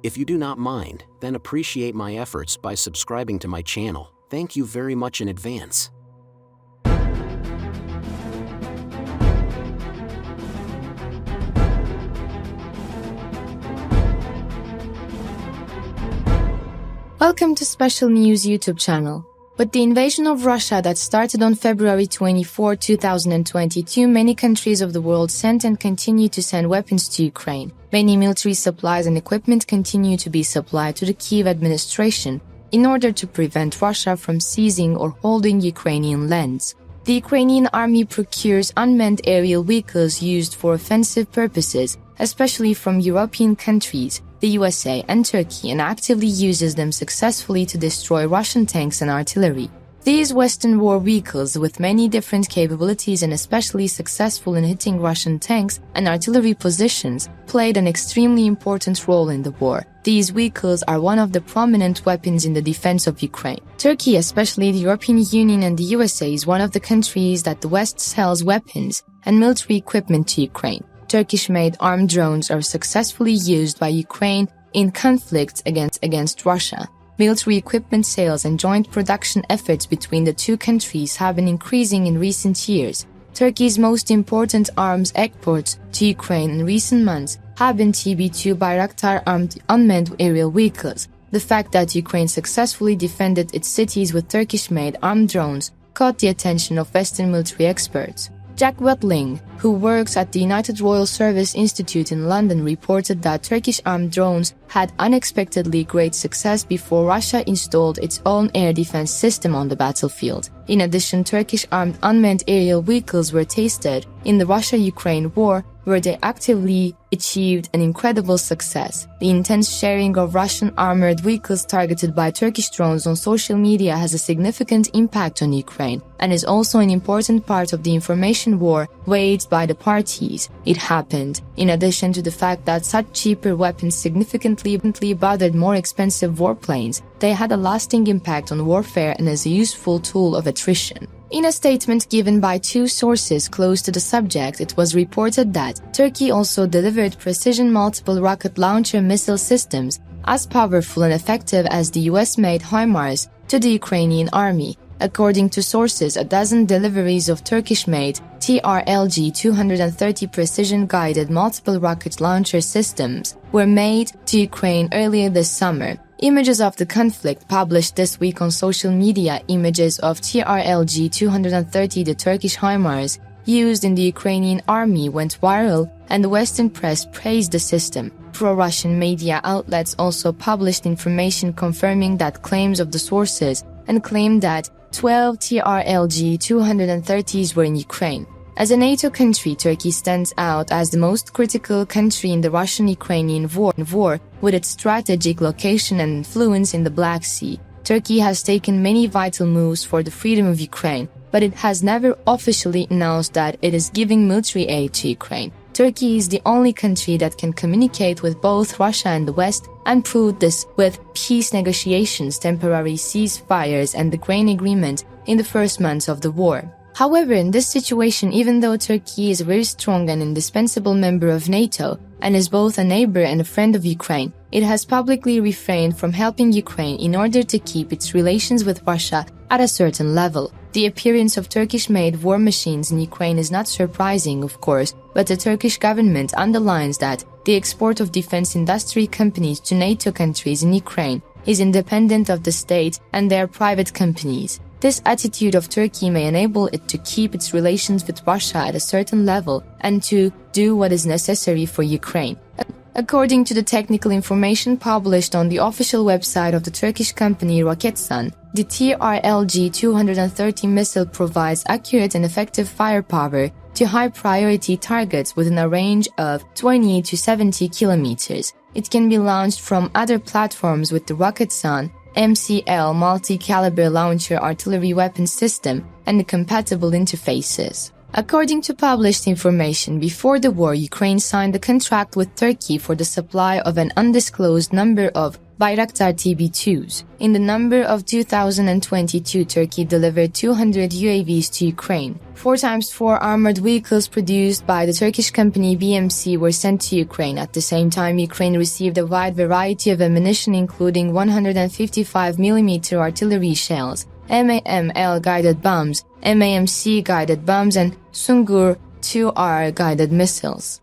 If you do not mind, then appreciate my efforts by subscribing to my channel. Thank you very much in advance. Welcome to Special News YouTube channel. With the invasion of Russia that started on February 24, 2022, many countries of the world sent and continue to send weapons to Ukraine. Many military supplies and equipment continue to be supplied to the Kyiv administration in order to prevent Russia from seizing or holding Ukrainian lands. The Ukrainian army procures unmanned aerial vehicles used for offensive purposes, especially from European countries, the USA and Turkey, and actively uses them successfully to destroy Russian tanks and artillery. These Western war vehicles, with many different capabilities and especially successful in hitting Russian tanks and artillery positions, played an extremely important role in the war. These vehicles are one of the prominent weapons in the defense of Ukraine. Turkey, especially the European Union and the USA, is one of the countries that the West sells weapons and military equipment to Ukraine. Turkish-made armed drones are successfully used by Ukraine in conflicts against Russia. Military equipment sales and joint production efforts between the two countries have been increasing in recent years. Turkey's most important arms exports to Ukraine in recent months have been TB2 Bayraktar armed unmanned aerial vehicles. The fact that Ukraine successfully defended its cities with Turkish-made armed drones caught the attention of Western military experts. Jack Watling, who works at the United Royal Service Institute in London, reported that Turkish armed drones had unexpectedly great success before Russia installed its own air defense system on the battlefield. In addition, Turkish armed unmanned aerial vehicles were tested in the Russia-Ukraine war, where they actively achieved an incredible success. The intense sharing of Russian armored vehicles targeted by Turkish drones on social media has a significant impact on Ukraine and is also an important part of the information war waged by the parties. It happened, in addition to the fact that such cheaper weapons significantly bothered more expensive warplanes, they had a lasting impact on warfare and as a useful tool of attrition. In a statement given by two sources close to the subject, it was reported that Turkey also delivered precision multiple rocket launcher missile systems as powerful and effective as the US-made HIMARS to the Ukrainian army. According to sources, a dozen deliveries of Turkish-made TRLG-230 precision-guided multiple rocket launcher systems were made to Ukraine earlier this summer. Images of the conflict published this week on social media, images of TRLG-230, the Turkish HIMARS, used in the Ukrainian army, went viral, and the Western press praised the system. Pro-Russian media outlets also published information confirming that claims of the sources and claimed that 12 TRLG-230s were in Ukraine. As a NATO country, Turkey stands out as the most critical country in the Russian-Ukrainian war, with its strategic location and influence in the Black Sea. Turkey has taken many vital moves for the freedom of Ukraine, but it has never officially announced that it is giving military aid to Ukraine. Turkey is the only country that can communicate with both Russia and the West and proved this with peace negotiations, temporary ceasefires, and the grain agreement in the first months of the war. However, in this situation, even though Turkey is a very strong and indispensable member of NATO and is both a neighbor and a friend of Ukraine, it has publicly refrained from helping Ukraine in order to keep its relations with Russia at a certain level. The appearance of Turkish-made war machines in Ukraine is not surprising, of course, but the Turkish government underlines that the export of defense industry companies to NATO countries in Ukraine is independent of the state and their private companies. This attitude of Turkey may enable it to keep its relations with Russia at a certain level and to do what is necessary for Ukraine. According to the technical information published on the official website of the Turkish company Roketsan, the TRLG-230 missile provides accurate and effective firepower to high-priority targets within a range of 20 to 70 kilometers. It can be launched from other platforms with the Roketsan MCL multi-caliber launcher artillery weapon system and the compatible interfaces. According to published information, before the war, Ukraine signed a contract with Turkey for the supply of an undisclosed number of Bayraktar TB2s. In the number of 2022, Turkey delivered 200 UAVs to Ukraine. 4x4 armored vehicles produced by the Turkish company BMC were sent to Ukraine. At the same time, Ukraine received a wide variety of ammunition, including 155mm artillery shells, MAML guided bombs, MAMC guided bombs, and Sungur 2R guided missiles.